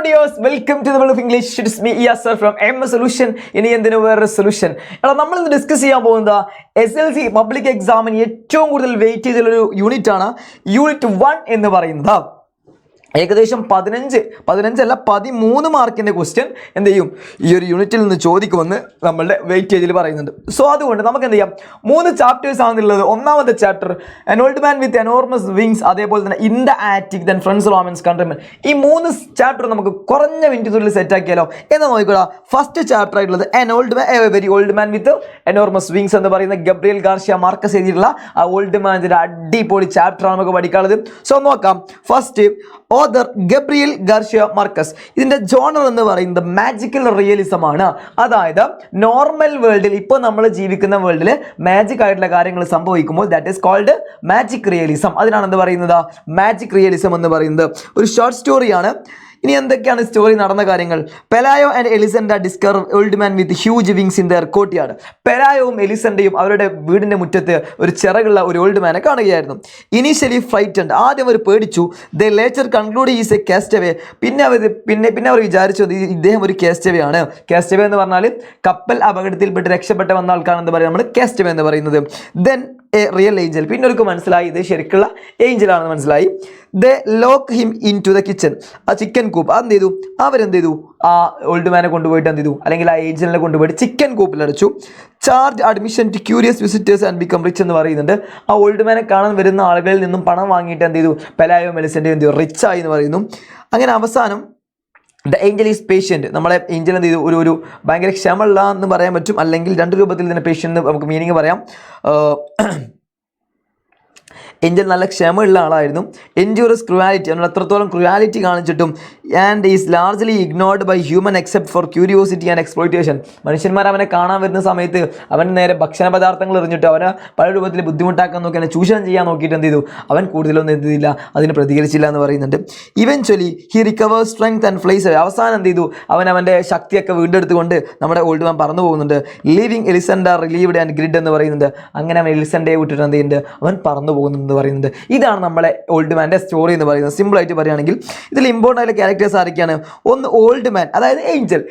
Dears, welcome to the world of English. It's me Yasar from M solution. ഇനി എന്തിനു വേറെ solution? നമ്മൾ ഇന്ന് ഡിസ്കസ് ചെയ്യാൻ പോകുന്നത് SLC പബ്ലിക് എക്സാമിന് ഏറ്റവും കൂടുതൽ വെയിറ്റ് ചെയ്തുള്ളൊരു യൂണിറ്റ് ആണ് യൂണിറ്റ് 1 എന്ന് പറയുന്നത്. ഏകദേശം 13 മാർക്കിൻ്റെ ക്വസ്റ്റ്യൻ എന്ത് ചെയ്യും ഈ ഒരു യൂണിറ്റിൽ നിന്ന് ചോദിക്കുമെന്ന് നമ്മളുടെ വെയിറ്റേജിൽ പറയുന്നുണ്ട്. സോ അതുകൊണ്ട് നമുക്ക് എന്ത് ചെയ്യാം, 3 ചാപ്റ്റേഴ്സ് ആണെന്നുള്ളത്. ഒന്നാമത്തെ chapter an old man with enormous wings, അതേപോലെ തന്നെ in the attic, then friends Romans countrymen. ഈ 3 ചാപ്റ്റർ നമുക്ക് കുറഞ്ഞ മിനിറ്റിനുള്ളിൽ സെറ്റ് ആക്കിയാലോ എന്ന് നോക്കിക്കോളാം. ഫസ്റ്റ് ചാപ്റ്റർ ആയിട്ടുള്ളത് N old man, very old man with enormous wings എന്ന് പറയുന്ന ഗബ്രിയേൽ ഗാർഷ്യ മാർക്കസ് എഴുതിയിട്ടുള്ള ആ ഓൾഡ് മാൻ്റെ അടിപൊളി ചാപ്റ്ററാണ് നമുക്ക് പഠിക്കാനുള്ളത്. സോ നോക്കാം. First author Gabriel Garcia Marquez. ഇതിന്റെ ജോണർ എന്ന് പറയുന്നത് മാജിക്കൽ റിയലിസം ആണ്. അതായത് നോർമൽ വേൾഡിൽ, ഇപ്പോൾ നമ്മൾ ജീവിക്കുന്ന വേൾഡിൽ മാജിക് ആയിട്ടുള്ള കാര്യങ്ങൾ സംഭവിക്കുമ്പോൾ that is called magic realism. അതിനാണ് എന്ത് പറയുന്നത്, മാജിക് റിയലിസം എന്ന് പറയുന്നത്. ഒരു ഷോർട്ട് സ്റ്റോറിയാണ്. ഇനി എന്തൊക്കെയാണ് സ്റ്റോറി നടന്ന കാര്യങ്ങൾ? Pelayo and Elisenda discover old man with huge wings in their courtyard. പെലായോവും എലിസൻഡയും അവരുടെ വീടിന്റെ മുറ്റത്ത് ഒരു ചിറകുള്ള ഒരു ഓൾഡ് മാനെ കാണുകയായിരുന്നു. ഇനീഷ്യലി ഫ്രൈറ്റൻഡ്, ആദ്യം അവർ പേടിച്ചു. They later conclude is a castaway. പിന്നെ അവർ വിചാരിച്ചു ഇദ്ദേഹം ഒരു കാസ്റ്റവേ ആണ്. കാസ്റ്റവേ എന്ന് പറഞ്ഞാൽ കപ്പൽ അപകടത്തിൽപ്പെട്ട് രക്ഷപ്പെട്ട വന്ന ആൾക്കാണെന്ന് പറയാം നമ്മൾ കാസ്റ്റവേ എന്ന് പറയുന്നത്. Then a real angel. പിന്നെ അവർക്ക് മനസ്സിലായി ഇത് ശരിക്കുള്ള ഏഞ്ചലാണെന്ന് മനസ്സിലായി. They lock him into the kitchen, ആ ചിക്കൻ കൂപ്പ്. അതെന്ത് ചെയ്തു, അവരെന്ത് ചെയ്തു, ആ ഓൾഡ് മാനെ കൊണ്ടുപോയിട്ട് എന്ത് ചെയ്തു, അല്ലെങ്കിൽ ആ ഏഞ്ചലിനെ കൊണ്ടുപോയിട്ട് ചിക്കൻ കൂപ്പിൽ അടച്ചു. Charge admission to curious visitors and become rich എന്ന് പറയുന്നുണ്ട്. ആ ഓൾഡ് മാനെ കാണാൻ വരുന്ന ആളുകളിൽ നിന്നും പണം വാങ്ങിയിട്ട് എന്ത് ചെയ്തു, പെലായോ മെലിസൻ്റെയും എന്ത് ചെയ്തു, റിച്ചായി എന്ന് പറയുന്നു. അങ്ങനെ അവസാനം ദ ഏഞ്ചൽ ഈസ് പേഷ്യൻറ്റ്. നമ്മളെ ഏഞ്ചൽ എന്ത് ചെയ്തു, ഒരു ഭയങ്കര ക്ഷമയുള്ള എന്ന് പറയാൻ പറ്റും, അല്ലെങ്കിൽ 2 രൂപത്തിൽ തന്നെ പേഷ്യൻ്റ് നമുക്ക് മീനിങ് പറയാം. ഏഞ്ചൽ നല്ല ക്ഷമയുള്ള ആളായിരുന്നു. എൻഡ്യൂറസ് ക്രുവാലിറ്റി, നമ്മൾ എത്രത്തോളം ക്രുവാലിറ്റി കാണിച്ചിട്ടും and is largely ignored by human except for curiosity and exploitation. മനുഷ്യന്മാർ അവനെ കാണാൻ വരുന്ന സമയത്ത് അവൻ നേരെ ഭക്ഷണ പദാർത്ഥങ്ങൾ എറിഞ്ഞിട്ട് അവനെ പല രൂപത്തിൽ ബുദ്ധിമുട്ടാക്കാൻ നോക്കി, അവനെ ചൂഷണം ചെയ്യാൻ നോക്കിയിട്ട് എന്ത് ചെയ്തു, അവൻ കൂടുതലൊന്നും എന്ത് ചെയ്തില്ല, അതിന് പ്രതികരിച്ചില്ല എന്ന് പറയുന്നുണ്ട്. Eventually he recovers strength and flies. അവസാനം എന്ത് ചെയ്തു, അവൻ്റെ ശക്തിയൊക്കെ വീണ്ടെടുത്തുകൊണ്ട് നമ്മുടെ ഓൾഡ് മാൻ പറന്നു പോകുന്നുണ്ട്. ലീവിങ് എലിസൻഡ റിലീവ്ഡ് ആൻഡ് ഗ്രിഡ് എന്ന് പറയുന്നുണ്ട്. അങ്ങനെ അവൻ എലിസൻഡയെ വിട്ടിട്ട് എന്ത് ചെയ്യുന്നുണ്ട്, അവൻ പറന്നു പോകുന്നുണ്ട് പറയുന്നത്. ഇതാണ് നമ്മളെ ഓൾഡ് മാൻ്റെ സ്റ്റോറി എന്ന് പറയുന്നത്. സിമ്പിൾ ആയിട്ട് പറയുകയാണെങ്കിൽ ഇതിൽ ഇമ്പോർട്ടൻ്റ് ആയിട്ടുള്ള ക്യാരക്ടേഴ്സ് ആരൊക്കെയാണ്? ഒന്ന് ഓൾഡ് മാൻ, അതായത് ഏഞ്ചൽ.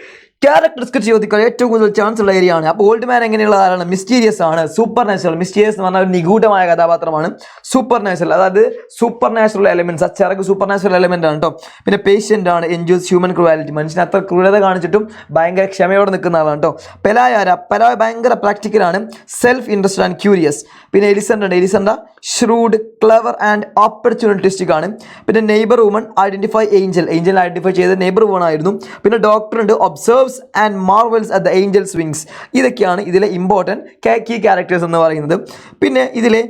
ക്യാരക്ടറിസ്റ്റിക്സ് ചോദിക്കാൻ ഏറ്റവും കൂടുതൽ ചാൻസ് ഉള്ള ഏരിയ ആണ്. അപ്പോൾ ഓൾഡ് മാൻ എങ്ങനെയുള്ള ആളാണ്? മിസ്റ്റീരിയസ് ആണ്, സൂപ്പർ നാച്ചുറൽ. മിസ്റ്റീരിയസ് എന്ന് പറഞ്ഞാൽ ഒരു നിഗൂഢമായ കഥാപാത്രമാണ്. സൂപ്പർ നാച്ചുറൽ, അതായത് സൂപ്പർ നാച്ചുറൽ എലമെന്റ്സ്, ആ ചിറക് സൂപ്പർ നാച്ചുറൽ എലമെന്റ് ആണ് കേട്ടോ. പിന്നെ പേഷ്യൻ്റ് ആണ്, എൻജോയ്സ് ഹ്യൂമൻ ക്രൂവാലിറ്റി. മനുഷ്യന് അത്ര ക്രൂരത കാണിച്ചിട്ടും ഭയങ്കര ക്ഷമയോടെ നിൽക്കുന്ന ആളാണ് കേട്ടോ. പെലായ ഭയങ്കര പ്രാക്ടിക്കലാണ്, സെൽഫ് ഇൻട്രസ്റ്റഡ് ആൻഡ് ക്യൂരിയസ്. പിന്നെ എലിസൻഡ ഷ്രൂഡ്, ക്ലെവർ ആൻഡ് ഓപ്പർച്യൂണിറ്റിസ്റ്റിക് ആണ്. പിന്നെ neighbour woman identify Angel identify ചെയ്ത നെയ്ബർ വുമൺ ആയിരുന്നു. പിന്നെ ഡോക്ടർ ഉണ്ട്, observes and Marvels at the Angeles wings. ഇതൊക്കെയാണ് ഇതിലെ ഇമ്പോർട്ടൻറ്റ് കീ ക്യാരക്ടേഴ്സ് എന്ന് പറയുന്നത്. പിന്നെ ഇതിലെ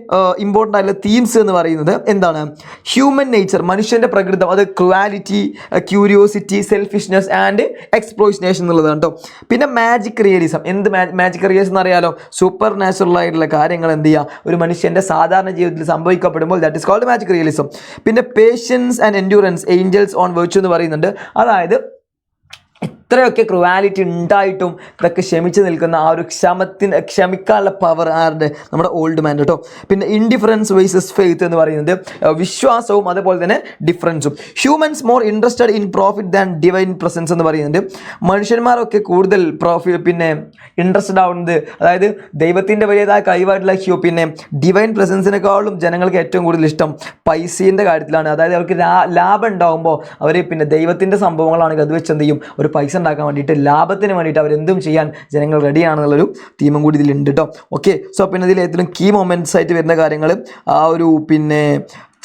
ഇമ്പോർട്ടൻ്റ് ആയിട്ടുള്ള തീംസ് എന്ന് പറയുന്നത് എന്താണ്? ഹ്യൂമൻ നേച്ചർ, മനുഷ്യൻ്റെ പ്രകൃതം, അത് cruelty, curiosity, selfishness and exploitation എന്നുള്ളതാണ് കേട്ടോ. പിന്നെ മാജിക് റിയലിസം. എന്ത് മാജിക് റിയലിസം എന്ന് അറിയാലോ, സൂപ്പർ നാച്ചുറൽ ആയിട്ടുള്ള കാര്യങ്ങൾ എന്ത് ചെയ്യുക, ഒരു മനുഷ്യൻ്റെ സാധാരണ ജീവിതത്തിൽ സംഭവിക്കപ്പെടുമ്പോൾ that is called magic realism. പിന്നെ patience and endurance, angels on virtue എന്ന് പറയുന്നുണ്ട്. അതായത് ഇത്രയൊക്കെ ക്രുവാലിറ്റി ഉണ്ടായിട്ടും ഇതൊക്കെ ക്ഷമിച്ച് നിൽക്കുന്ന ആ ഒരു ക്ഷമിക്കാനുള്ള പവർ ആരുടെ? നമ്മുടെ ഓൾഡ് മാൻ കേട്ടോ. പിന്നെ ഇൻഡിഫറൻസ് വേഴ്സസ് ഫെയ്ത്ത് എന്ന് പറയുന്നത് വിശ്വാസവും അതുപോലെ തന്നെ ഡിഫറൻസും. Humans more interested in profit than divine presence എന്ന് പറയുന്നുണ്ട്. മനുഷ്യന്മാരൊക്കെ കൂടുതൽ ഇൻട്രസ്റ്റഡ് ആവുന്നത്, അതായത് ദൈവത്തിൻ്റെ വലിയതായ കഴിവായിട്ടുള്ള പിന്നെ ഡിവൈൻ പ്രസൻസിനേക്കാളും ജനങ്ങൾക്ക് ഏറ്റവും കൂടുതൽ ഇഷ്ടം പൈസേൻ്റെ കാര്യത്തിലാണ്. അതായത് അവർക്ക് ലാഭം ഉണ്ടാകുമ്പോൾ അവർ പിന്നെ ദൈവത്തിൻ്റെ സംഭവങ്ങളാണെങ്കിൽ അത് വെച്ച് എന്ത് ചെയ്യും, ഒരു പൈസ ഉണ്ടാക്കാൻ വേണ്ടിയിട്ട്, ലാഭത്തിന് വേണ്ടിയിട്ട് അവരെന്തും ചെയ്യാൻ ജനങ്ങൾ റെഡിയാണെന്നുള്ളൊരു തീമും കൂടി ഇതിലുണ്ട് കേട്ടോ. ഓക്കെ, സോ പിന്നെ ഇതിൽ ഏറ്റവും കീ മൊമെൻറ്റ്സ് ആയിട്ട് വരുന്ന കാര്യങ്ങൾ ആ ഒരു പിന്നെ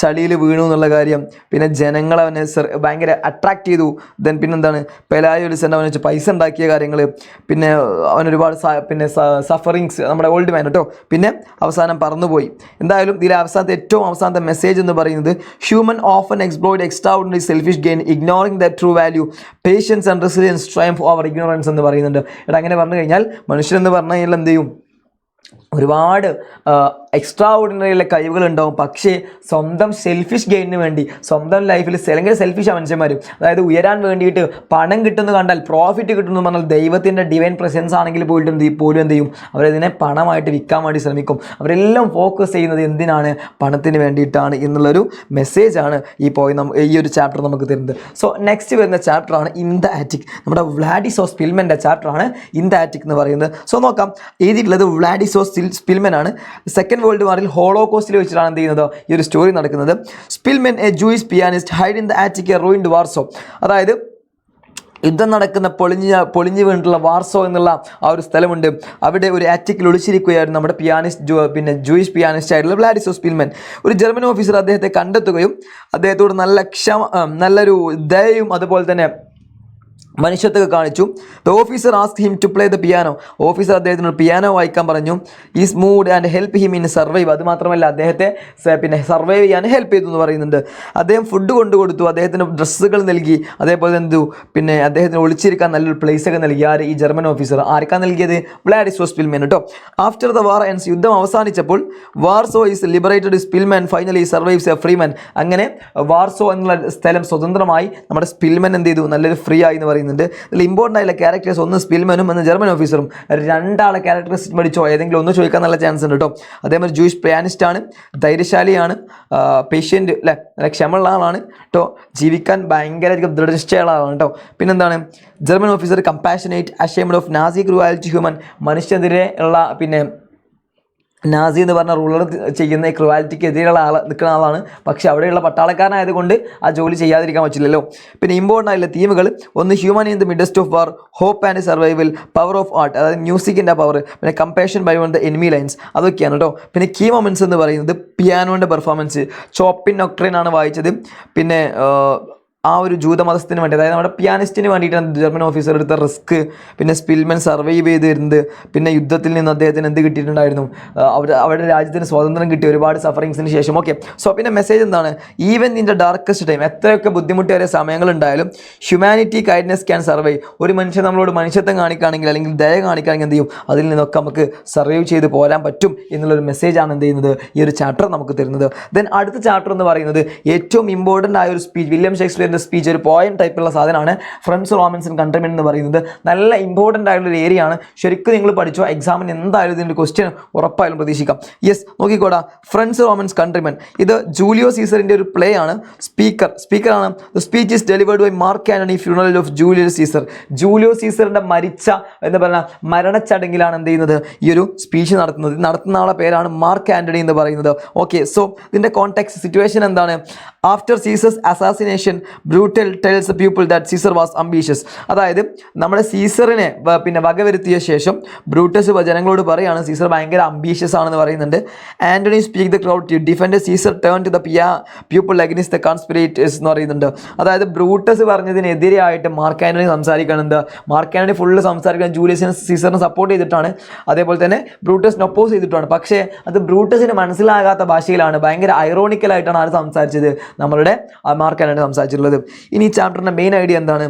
ചളിയിൽ വീണു എന്നുള്ള കാര്യം, പിന്നെ ജനങ്ങൾ അവനെ ഭയങ്കര അട്രാക്ട് ചെയ്തു. ദെൻ പിന്നെന്താണ്, പെലായോ എലിസൻഡ അവനെ വെച്ച് പൈസ ഉണ്ടാക്കിയ കാര്യങ്ങൾ, പിന്നെ അവനൊരുപാട് പിന്നെ സഫറിങ്സ്, നമ്മുടെ ഓൾഡ് മാൻ കേട്ടോ. പിന്നെ അവസാനം പറന്നുപോയി. എന്തായാലും ഇതിലെ ഏറ്റവും അവസാനത്തെ മെസ്സേജ് എന്ന് പറയുന്നത് human often exploit extraordinary selfish gain ignoring the true value patience and resilience triumph over ignorance എന്ന് പറയുന്നുണ്ട്. അങ്ങനെ പറഞ്ഞു കഴിഞ്ഞാൽ മനുഷ്യരെന്ന് പറഞ്ഞു കഴിഞ്ഞാൽ എന്ത് ചെയ്യും, ഒരുപാട് എക്സ്ട്രാ ഓർഡിനറിയുള്ള കഴിവുകളുണ്ടാവും, പക്ഷേ സ്വന്തം സെൽഫിഷ് ഗെയിനിന് വേണ്ടി സ്വന്തം ലൈഫിൽ ഭയങ്കര സെൽഫിഷ് മനുഷ്യന്മാരും, അതായത് ഉയരാൻ വേണ്ടിയിട്ട് പണം കിട്ടുന്നു കണ്ടാൽ, പ്രോഫിറ്റ് കിട്ടുന്നു പറഞ്ഞാൽ, ദൈവത്തിൻ്റെ ഡിവൈൻ പ്രസൻസ് ആണെങ്കിൽ പോലും എന്ത് ചെയ്യും, അവരതിനെ പണമായിട്ട് വിൽക്കാൻ വേണ്ടി ശ്രമിക്കും. അവരെല്ലാം ഫോക്കസ് ചെയ്യുന്നത് എന്തിനാണ്, പണത്തിന് വേണ്ടിയിട്ടാണ് എന്നുള്ളൊരു മെസ്സേജാണ് ഈ ഒരു ചാപ്റ്റർ നമുക്ക് തരുന്നത്. സോ നെക്സ്റ്റ് വരുന്ന ചാപ്റ്ററാണ് ഇൻ ദ ആറ്റിക്. നമ്മുടെ വ്ളാഡിസോസ് സ്പിൽമൻ്റെ ചാപ്റ്ററാണ് ഇൻ ദ ആറ്റിക് എന്ന് പറയുന്നത്. സോ നോക്കാം, എഴുതിയിട്ടുള്ളത് വ്ളാഡിസോസ് സ്പിൽമൻ ആണ്. സെക്കൻഡ് വേൾഡ് വാറിൽ ഹോളോകോസ്റ്റിൽ വെച്ചിട്ടാണ് എന്ത് ചെയ്യുന്നത് ഈ ഒരു സ്റ്റോറി നടക്കുന്നത്. Szpilman a Jewish pianist hide in the attic a ruined Warsaw. അതായത് യുദ്ധം നടക്കുന്ന പൊളിഞ്ഞു വീണിട്ടുള്ള വാർസോ എന്നുള്ള ആ ഒരു സ്ഥലമുണ്ട്. അവിടെ ഒരു ആറ്റിക്കിൽ ഒളിച്ചിരിക്കുകയായിരുന്നു നമ്മുടെ ജൂയിഷ് പിയാനിസ്റ്റ് ആയിട്ടുള്ള വ്ളാഡിസോസ് സ്പിൽമൻ. ഒരു ജർമ്മൻ ഓഫീസർ അദ്ദേഹത്തെ കണ്ടെത്തുകയും അദ്ദേഹത്തോട് നല്ലൊരു ദയയും അതുപോലെ തന്നെ മനുഷ്യത്വമൊക്കെ കാണിച്ചു. The officer ask him to play the piano. Officer അദ്ദേഹത്തിനോട് പിയാനോ വായിക്കാൻ പറഞ്ഞു. Ease mood and help him in survive. അത് മാത്രമല്ല അദ്ദേഹത്തെ സർവൈവ് ചെയ്യാൻ ഹെൽപ്പ് ചെയ്തു എന്ന് പറയുന്നുണ്ട്. അദ്ദേഹം ഫുഡ് കൊണ്ടുകൊടുത്തു, അദ്ദേഹത്തിന് ഡ്രസ്സുകൾ നൽകി, അതേപോലെ അദ്ദേഹത്തിന് ഒളിച്ചിരിക്കാൻ നല്ലൊരു പ്ലേസൊക്കെ നൽകി. ഈ ജർമ്മൻ ഓഫീസർ ആർക്കാണ് നൽകിയത്? വ്ളാഡിസോസ് സ്പിൽമൻ കേട്ടോ. ആഫ്റ്റർ ദ വാർ എൻഡ്സ്, യുദ്ധം അവസാനിച്ചപ്പോൾ Warsaw is liberated, Szpilman finally survives a freeman. അങ്ങനെ വാർസോ എന്നുള്ള സ്ഥലം സ്വതന്ത്രമായി, നമ്മുടെ സ്പിൽമൻ എന്ത് ചെയ്തു, നല്ലൊരു ഫ്രീ ആയി എന്ന് പറയുന്നത്. ഇതിൽ ഇമ്പോർട്ടൻ്റ് ആയിട്ടുള്ള ക്യാരക്ടേഴ്സ് ഒന്ന് സ്പിൽമനും ഒന്ന് ജർമ്മൻ ഓഫീസറും. രണ്ടാളെ ക്യാരക്ടറിസ്റ്റിക് പഠിച്ചോ, ഏതെങ്കിലും ഒന്ന് ചോദിക്കാൻ നല്ല ചാൻസ് ഉണ്ട് കേട്ടോ. അതേമാതിരി ജൂയിഷ് പിയാനിസ്റ്റ് ആണ്, ധൈര്യശാലിയാണ്, പേഷ്യൻ്റ് അല്ലേ, നല്ല ക്ഷമയുള്ള ആളാണ് കേട്ടോ, ജീവിക്കാൻ ഭയങ്കര ദൃഢനിശ്ചയമുള്ള ആളാണ് കേട്ടോ. പിന്നെന്താണ്, German officer compassionate, ashamed of Nazi cruelty human. മനുഷ്യനെതിരെ ഉള്ള നാസി എന്ന് പറഞ്ഞ റൂളർ ചെയ്യുന്ന ക്രൂവാലിറ്റിക്ക് എതിരെയുള്ള നിൽക്കുന്ന ആളാണ്. പക്ഷേ അവിടെയുള്ള പട്ടാളക്കാരനായതുകൊണ്ട് ആ ജോലി ചെയ്യാതിരിക്കാൻ പറ്റില്ലല്ലോ. പിന്നെ ഇമ്പോർട്ടൻ്റ് ആയിട്ടുള്ള തീമുകൾ ഒന്ന് human in the midst of war, hope and survival, power of art, അതായത് മ്യൂസിക്കിൻ്റെ പവർ, പിന്നെ compassion by one the enemy lines, അതൊക്കെയാണ് കേട്ടോ. പിന്നെ കീ മൊമെൻറ്റ്സ് എന്ന് പറയുന്നത് പിയാനോൻ്റെ പെർഫോമൻസ്, ചോപ്പിൻ നൊക്ട്രിൻ ആണ് വായിച്ചത്. പിന്നെ ആ ഒരു ജൂതമതസ്ഥത്തിന് വേണ്ടി, അതായത് നമ്മുടെ പിയാനിസ്റ്റിന് വേണ്ടിയിട്ടാണ് ജർമ്മൻ ഓഫീസർ എടുത്ത റിസ്ക്. പിന്നെ സ്പിൽമൻ സർവൈവ് ചെയ്ത് വരുന്നത്. പിന്നെ യുദ്ധത്തിൽ നിന്ന് അദ്ദേഹത്തിന് എന്ത് കിട്ടിയിട്ടുണ്ടായിരുന്നു, അവരുടെ രാജ്യത്തിന് സ്വാതന്ത്ര്യം കിട്ടി ഒരുപാട് സഫറിങ്സിന് ശേഷം. ഓക്കെ, സോ പിന്നെ മെസ്സേജ് എന്താണ്, even in the darkest time, എത്രയൊക്കെ ബുദ്ധിമുട്ടേറിയ സമയങ്ങളുണ്ടായാലും ഹ്യൂമാനിറ്റി കൈൻഡ്നെസ് ക്യാൻ സർവൈവ്. ഒരു മനുഷ്യൻ നമ്മളോട് മനുഷ്യത്വം കാണിക്കുകയാണെങ്കിൽ അല്ലെങ്കിൽ ദയ കാണിക്കുകയാണെങ്കിൽ എന്ത് ചെയ്യും, അതിൽ നിന്നൊക്കെ നമുക്ക് സർവൈവ് ചെയ്ത് പോരാൻ പറ്റും എന്നുള്ളൊരു മെസ്സേജാണ് എന്ത് ചെയ്യുന്നത് ഈ ഒരു ചാപ്റ്റർ നമുക്ക് തരുന്നത്. ദെൻ അടുത്ത ചാപ്റ്റർ എന്ന് പറയുന്നത് ഏറ്റവും ഇമ്പോർട്ടൻ്റ് ആയ ഒരു സ്പീച്ച്, വില്യം ഷേക്സ്പിയർ സ്പീച്ച്, ഒരു പോയം ടൈപ്പുള്ള സാധനമാണ് ഫ്രണ്ട്സ് റോമൻസ് ആൻഡ് കൺട്രിമെൻ എന്ന് പറയുന്നത്. നല്ല ഇമ്പോർട്ടൻ്റ് ആയിട്ടുള്ള ഒരു ഏരിയ ആണ്. ശരിക്കും നിങ്ങൾ പഠിച്ചോ, എക്സാമിന് എന്തായാലും ഇതിൻ്റെ ക്വസ്റ്റ്യൻ ഉറപ്പായാലും പ്രതീക്ഷിക്കാം. യെസ്, നോക്കിക്കോടാ, ഫ്രണ്ട്സ് റോമൻസ് കൺട്രിമെൻ. ഇത് ജൂലിയോ സീസറിൻ്റെ ഒരു പ്ലേ ആണ്. സ്പീക്കറാണ്. The speech is delivered by Mark Antony funeral of Julius Caesar. Julio സീസറിൻ്റെ എന്താ പറയുക മരണച്ചടങ്ങിലാണ് എന്ത് ചെയ്യുന്നത് ഈ ഒരു സ്പീച്ച് നടത്തുന്ന ആളെ പേരാണ് മാർക്ക് ആന്റണി എന്ന് പറയുന്നത്. ഓക്കെ, സോ ഇതിൻ്റെ കോണ്ടെക്സ്റ്റ് സിറ്റുവേഷൻ എന്താണ്? After Caesar's assassination Brutus tells people that Caesar was ambitious. അതായത് നമ്മുടെ സീസറിനെ വകവരുത്തിയ ശേഷം ബ്രൂട്ടസ് ജനങ്ങളോട് പറയുകയാണ് സീസർ ഭയങ്കര അംബീഷ്യസ് ആണെന്ന് പറയുന്നുണ്ട്. Antony speak the crowd to defend Caesar turn to the people against the conspirators എന്ന് പറയുന്നുണ്ട്. അതായത് ബ്രൂട്ടസ് പറഞ്ഞതിനെതിരെയായിട്ട് മാർക്ക് ആന്റണി സംസാരിക്കുകയാണ്. മാർക്ക് ആന്റണി ഫുള്ള് സംസാരിക്കാൻ ജൂലിയസിനെ സീസറിനെ സപ്പോർട്ട് ചെയ്തിട്ടാണ്, അതേപോലെ തന്നെ ബ്രൂട്ടസിനെ ഒപ്പോസ് ചെയ്തിട്ടാണ്. പക്ഷേ അത് ബ്രൂട്ടസിന് മനസ്സിലാകാത്ത ഭാഷയിലാണ്, ഭയങ്കര ഐറോണിക്കലായിട്ടാണ് ആര് സംസാരിച്ചത്, നമ്മളുടെ മാർക്ക് ആന്റണി സംസാരിച്ചിട്ടുള്ളത്. ഇനി ഈ ചാപ്റ്ററിൻ്റെ മെയിൻ ഐഡിയ എന്താണ്?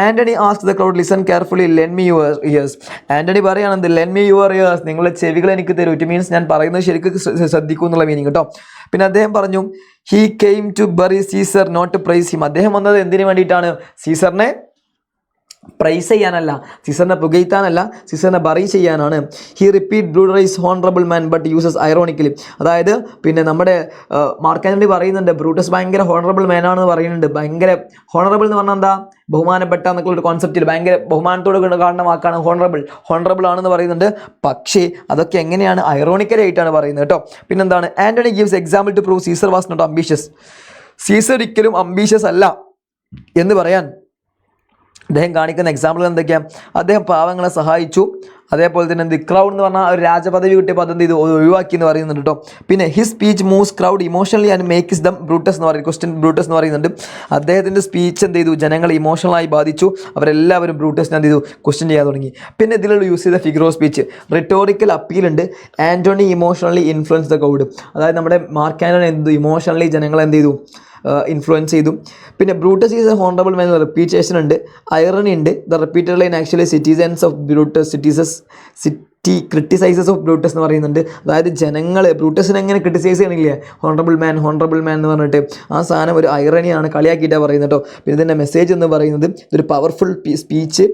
Antony ask the crowd listen carefully, lend me your ears. Antony പറയുകയാണെന്ത്, ലെൻഡ് മീ യുവർ ഇയേഴ്സ്, നിങ്ങളുടെ ചെവികൾ എനിക്ക് തരൂ. ഇറ്റ് മീൻസ് ഞാൻ പറയുന്നത് ശരിക്കും ശ്രദ്ധിക്കൂ എന്നുള്ള മീനിങ് കേട്ടോ. പിന്നെ അദ്ദേഹം പറഞ്ഞു, he came to bury Caesar not to praise him. അദ്ദേഹം വന്നത് എന്തിനു വേണ്ടിയിട്ടാണ്? സീസറിനെ പ്രൈസ് ചെയ്യാനല്ല, സീസറിനെ പുകഴ്ത്താനല്ല, സീസറിനെ ബറി ചെയ്യാനാണ്. He repeat Brutus is honourable man but uses ironically. അതായത് പിന്നെ നമ്മുടെ മാർക്ക് ആന്റണി പറയുന്നുണ്ട് ബ്രൂട്ടസ് ഭയങ്കര ഹോണറബിൾ മാനാണെന്ന് പറയുന്നുണ്ട്. ഭയങ്കര ഹോണറബിൾ എന്ന് പറഞ്ഞാൽ എന്താ, ബഹുമാനപ്പെട്ട എന്നൊക്കെ ഒരു കോൺസെപ്റ്റിൽ ഭയങ്കര ബഹുമാനത്തോട് കാണുന്ന വാക്കാണ് ഹോണറബിൾ ആണെന്ന് പറയുന്നുണ്ട്. പക്ഷേ അതൊക്കെ എങ്ങനെയാണ്, ഐറോണിക്കലായിട്ടാണ് പറയുന്നത് കേട്ടോ. പിന്നെന്താണ്, Antony gives example to prove Caesar was not ambitious. Caesar ഒരിക്കലും അംബീഷ്യസ് അല്ല എന്ന് പറയാൻ അദ്ദേഹം കാണിക്കുന്ന എക്സാമ്പിൾ എന്തൊക്കെയാണ്? അദ്ദേഹം പാവങ്ങളെ സഹായിച്ചു, അതേപോലെ തന്നെ ക്രൗഡ് എന്ന് പറഞ്ഞാൽ ഒരു രാജപദവി കിട്ടിയ പദ്ധതി ഇത് ഒഴിവാക്കി എന്ന് പറയുന്നുണ്ട് കേട്ടോ. പിന്നെ his speech moves crowd emotionally and makes dum Brutus എന്ന് പറയുന്നത് ബ്രൂട്ടസ് എന്ന് പറയുന്നുണ്ട്. അദ്ദേഹത്തിൻ്റെ സ്പീച്ച് എന്ത് ചെയ്തു, ജനങ്ങളെ ഇമോഷണലായി ബാധിച്ചു. അവരെല്ലാവരും ബ്രൂട്ടസിനെ എന്ത് ചെയ്തു, ക്വസ്റ്റ്യൻ ചെയ്യാൻ തുടങ്ങി. പിന്നെ ഇതിലുള്ള യൂസ് ചെയ്ത figure of speech, rhetorical appeal ഉണ്ട്. Antony emotionally influence the crowd. അതായത് നമ്മുടെ മാർക്ക് ആന്റണി എന്ത് ഇമോഷണലി ജനങ്ങളെ എന്ത് ചെയ്തു, ഇൻഫ്ലുവൻസ് ചെയ്തു. പിന്നെ Brutus is A honourable man, repetition ഉണ്ട്, ഐറണി ഉണ്ട്. The repeated line actually citizens of Brutus ക്രിട്ടിസൈസസ് of Brutus എന്ന് പറയുന്നുണ്ട്. അതായത് ജനങ്ങൾ ബ്രൂട്ടസിനെ എങ്ങനെ ക്രിട്ടിസൈസ് ചെയ്യണില്ലേ, ഹോണറബിൾ മാൻ എന്ന് പറഞ്ഞിട്ട് ആ സാധനം ഒരു ഐറണിയാണ്, കളിയാക്കിയിട്ടാണ് പറയുന്നത് കേട്ടോ. പിന്നെ ഇതിൻ്റെ മെസ്സേജ് എന്ന് പറയുന്നത് ഇതൊരു powerful speech,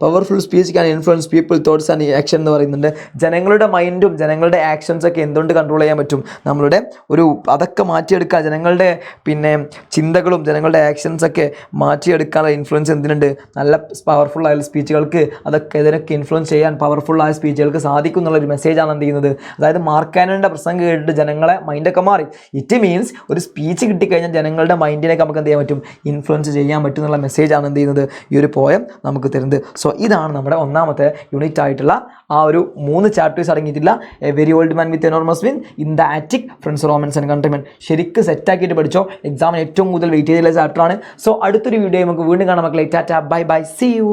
powerful speech can influence people thoughts and action എന്ന് പറയുന്നുണ്ട്. ജനങ്ങളുടെ മൈൻഡും ജനങ്ങളുടെ ആക്ഷൻസൊക്കെ എന്തുകൊണ്ട് കൺട്രോൾ ചെയ്യാൻ പറ്റും, നമ്മളുടെ അതൊക്കെ മാറ്റിയെടുക്കുക, ജനങ്ങളുടെ ചിന്തകളും ജനങ്ങളുടെ ആക്ഷൻസൊക്കെ മാറ്റിയെടുക്കാനുള്ള ഇൻഫ്ലുവൻസ് എന്തിനുണ്ട്, നല്ല പവർഫുൾ ആയ സ്പീച്ചുകൾക്ക് ഇതിനൊക്കെ ഇൻഫ്ലുവൻസ് ചെയ്യാൻ പവർഫുൾ ആയ സ്പീച്ചുകൾക്ക് സാധിക്കും എന്നുള്ളൊരു മെസ്സേജാണ് എന്ത് ചെയ്യുന്നത്. അതായത് മാർക്ക് ആന്റണിയുടെ പ്രസംഗം കേട്ടിട്ട് ജനങ്ങളെ മൈൻഡൊക്കെ മാറി. ഇറ്റ് മീൻസ് ഒരു സ്പീച്ച് കിട്ടിക്കഴിഞ്ഞാൽ ജനങ്ങളുടെ മൈൻഡിനൊക്കെ നമുക്ക് എന്ത് ചെയ്യാൻ പറ്റും, ഇൻഫ്ലുവൻസ് ചെയ്യാൻ പറ്റും എന്നുള്ള മെസ്സേജാണ് എന്ത് ചെയ്യുന്നത് ഈ ഒരു പോയം നമുക്ക് തരുന്നത്. സോ ഇതാണ് നമ്മുടെ ഒന്നാമത്തെ യൂണിറ്റ് ആയിട്ടുള്ള ആ ഒരു 3 ചാപ്റ്റേഴ്സ് അടങ്ങിയിട്ടില്ല. A very old man with enormous വിൻ, in the attic, friends Romans and countrymen. ശരിക്കും സെറ്റാക്കിയിട്ട് പഠിച്ചോ, എക്സാമിന് ഏറ്റവും കൂടുതൽ വെയിറ്റ് ചെയ്തുള്ള ചാപ്റ്ററാണ്. സോ അടുത്തൊരു വീഡിയോ നമുക്ക് വീണ്ടും കാണാം മക്കളെ. Tata, bye bye, see U.